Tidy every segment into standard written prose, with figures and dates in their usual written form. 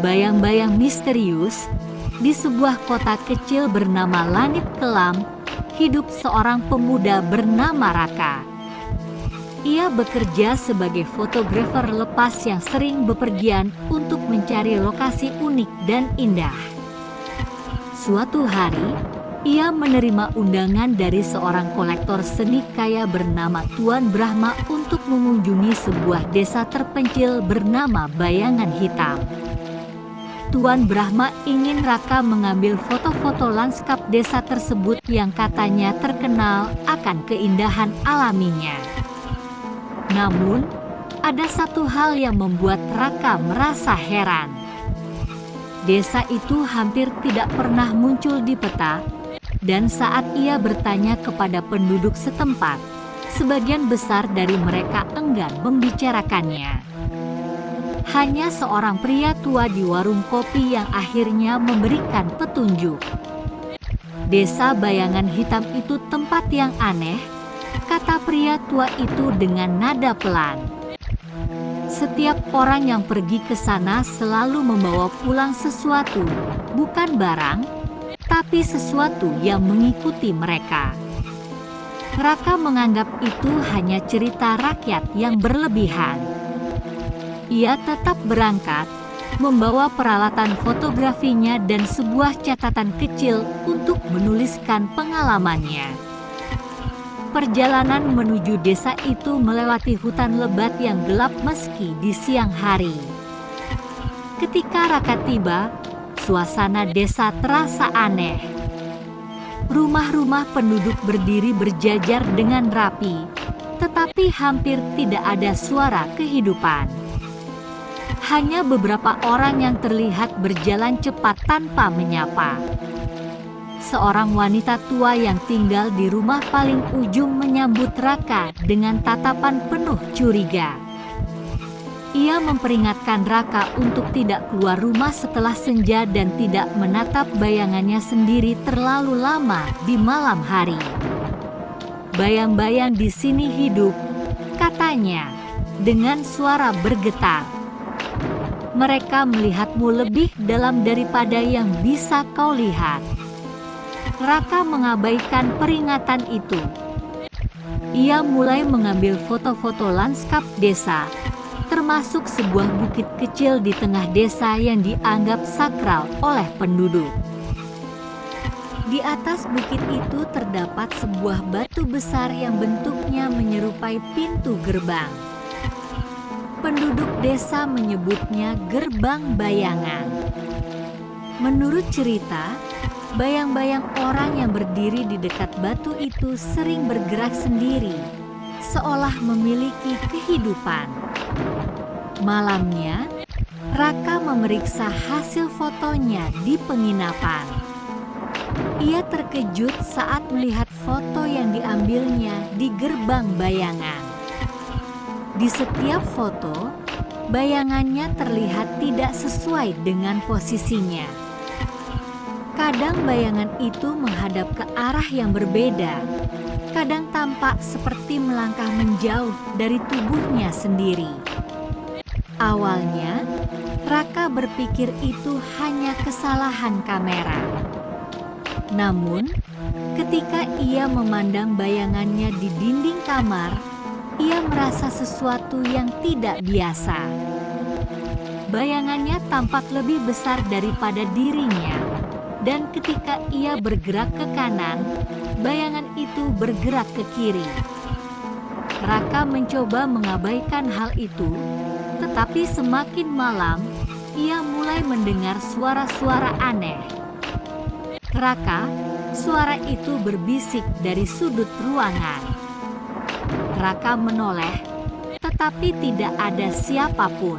Bayang-bayang misterius, di sebuah kota kecil bernama Langit Kelam, hidup seorang pemuda bernama Raka. Ia bekerja sebagai fotografer lepas yang sering bepergian untuk mencari lokasi unik dan indah. Suatu hari, ia menerima undangan dari seorang kolektor seni kaya bernama Tuan Brahma untuk mengunjungi sebuah desa terpencil bernama Bayangan Hitam. Tuan Brahma ingin Raka mengambil foto-foto lanskap desa tersebut yang katanya terkenal akan keindahan alaminya. Namun, ada satu hal yang membuat Raka merasa heran. Desa itu hampir tidak pernah muncul di peta, dan saat ia bertanya kepada penduduk setempat, sebagian besar dari mereka enggan membicarakannya. Hanya seorang pria tua di warung kopi yang akhirnya memberikan petunjuk. Desa Bayangan Hitam itu tempat yang aneh, kata pria tua itu dengan nada pelan. Setiap orang yang pergi ke sana selalu membawa pulang sesuatu, bukan barang, tapi sesuatu yang mengikuti mereka. Raka menganggap itu hanya cerita rakyat yang berlebihan. Ia tetap berangkat, membawa peralatan fotografinya dan sebuah catatan kecil untuk menuliskan pengalamannya. Perjalanan menuju desa itu melewati hutan lebat yang gelap meski di siang hari. Ketika Raka tiba, suasana desa terasa aneh. Rumah-rumah penduduk berdiri berjajar dengan rapi, tetapi hampir tidak ada suara kehidupan. Hanya beberapa orang yang terlihat berjalan cepat tanpa menyapa. Seorang wanita tua yang tinggal di rumah paling ujung menyambut Raka dengan tatapan penuh curiga. Ia memperingatkan Raka untuk tidak keluar rumah setelah senja dan tidak menatap bayangannya sendiri terlalu lama di malam hari. Bayang-bayang di sini hidup, katanya, dengan suara bergetar. Mereka melihatmu lebih dalam daripada yang bisa kau lihat. Raka mengabaikan peringatan itu. Ia mulai mengambil foto-foto lanskap desa, termasuk sebuah bukit kecil di tengah desa yang dianggap sakral oleh penduduk. Di atas bukit itu terdapat sebuah batu besar yang bentuknya menyerupai pintu gerbang. Penduduk desa menyebutnya Gerbang Bayangan. Menurut cerita, bayang-bayang orang yang berdiri di dekat batu itu sering bergerak sendiri, seolah memiliki kehidupan. Malamnya, Raka memeriksa hasil fotonya di penginapan. Ia terkejut saat melihat foto yang diambilnya di Gerbang Bayangan. Di setiap foto, bayangannya terlihat tidak sesuai dengan posisinya. Kadang bayangan itu menghadap ke arah yang berbeda, kadang tampak seperti melangkah menjauh dari tubuhnya sendiri. Awalnya, Raka berpikir itu hanya kesalahan kamera. Namun, ketika ia memandang bayangannya di dinding kamar, ia merasa sesuatu yang tidak biasa. Bayangannya tampak lebih besar daripada dirinya, dan ketika ia bergerak ke kanan, bayangan itu bergerak ke kiri. Raka mencoba mengabaikan hal itu, tetapi semakin malam, ia mulai mendengar suara-suara aneh. Raka, suara itu berbisik dari sudut ruangan. Raka menoleh, tetapi tidak ada siapapun.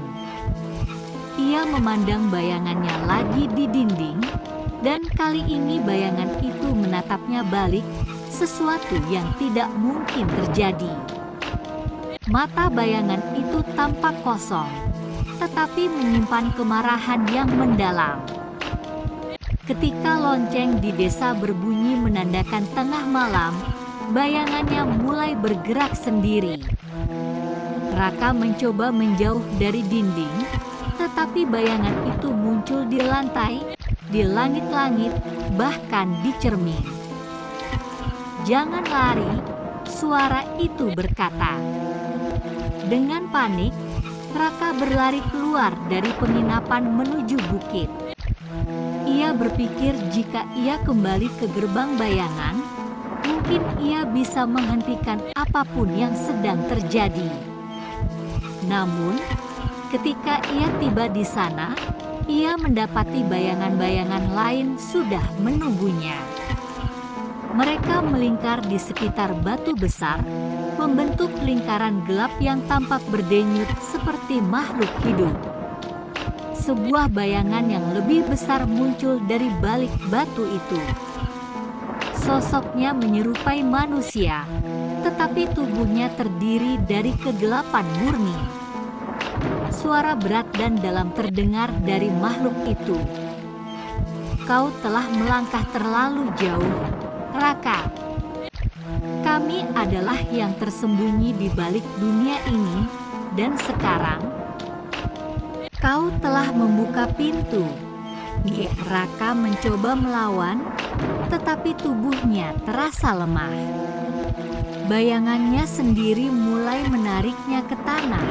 Ia memandang bayangannya lagi di dinding, dan kali ini bayangan itu menatapnya balik, sesuatu yang tidak mungkin terjadi. Mata bayangan itu tampak kosong, tetapi menyimpan kemarahan yang mendalam. Ketika lonceng di desa berbunyi menandakan tengah malam, bayangannya mulai bergerak sendiri. Raka mencoba menjauh dari dinding, tetapi bayangan itu muncul di lantai, di langit-langit, bahkan di cermin. "Jangan lari," suara itu berkata. Dengan panik, Raka berlari keluar dari penginapan menuju bukit. Ia berpikir jika ia kembali ke gerbang bayangan, mungkin ia bisa menghentikan apapun yang sedang terjadi. Namun, ketika ia tiba di sana, ia mendapati bayangan-bayangan lain sudah menunggunya. Mereka melingkar di sekitar batu besar, membentuk lingkaran gelap yang tampak berdenyut seperti makhluk hidup. Sebuah bayangan yang lebih besar muncul dari balik batu itu. Sosoknya menyerupai manusia, tetapi tubuhnya terdiri dari kegelapan murni. Suara berat dan dalam terdengar dari makhluk itu. "Kau telah melangkah terlalu jauh, Raka. Kami adalah yang tersembunyi di balik dunia ini, dan sekarang kau telah membuka pintu." Raka mencoba melawan, tetapi tubuhnya terasa lemah. Bayangannya sendiri mulai menariknya ke tanah,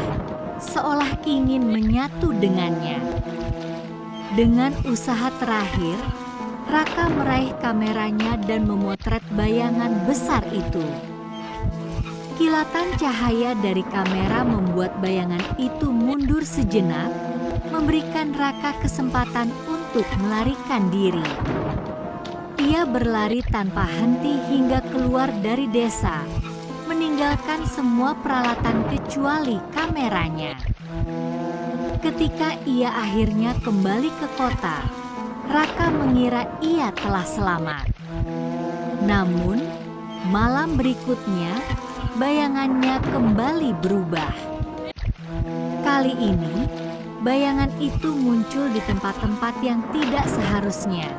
seolah ingin menyatu dengannya. Dengan usaha terakhir, Raka meraih kameranya dan memotret bayangan besar itu. Kilatan cahaya dari kamera membuat bayangan itu mundur sejenak, memberikan Raka kesempatan untuk melarikan diri. Ia berlari tanpa henti hingga keluar dari desa, meninggalkan semua peralatan kecuali kameranya. Ketika ia akhirnya kembali ke kota, Raka mengira ia telah selamat. Namun, malam berikutnya, bayangannya kembali berubah. Kali ini, bayangan itu muncul di tempat-tempat yang tidak seharusnya.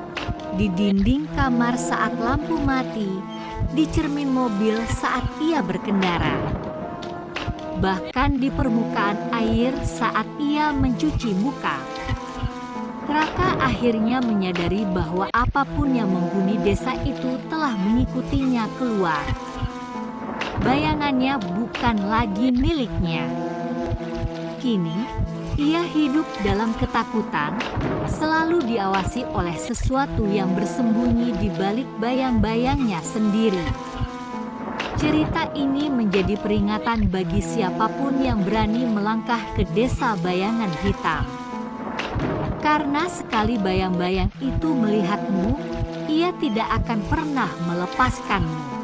Di dinding kamar saat lampu mati, di cermin mobil saat ia berkendara, bahkan di permukaan air saat ia mencuci muka. Raka akhirnya menyadari bahwa apapun yang menghuni desa itu telah mengikutinya keluar. Bayangannya bukan lagi miliknya. Kini, ia hidup dalam ketakutan, selalu diawasi oleh sesuatu yang bersembunyi di balik bayang-bayangnya sendiri. Cerita ini menjadi peringatan bagi siapapun yang berani melangkah ke desa bayangan hitam. Karena sekali bayang-bayang itu melihatmu, ia tidak akan pernah melepaskanmu.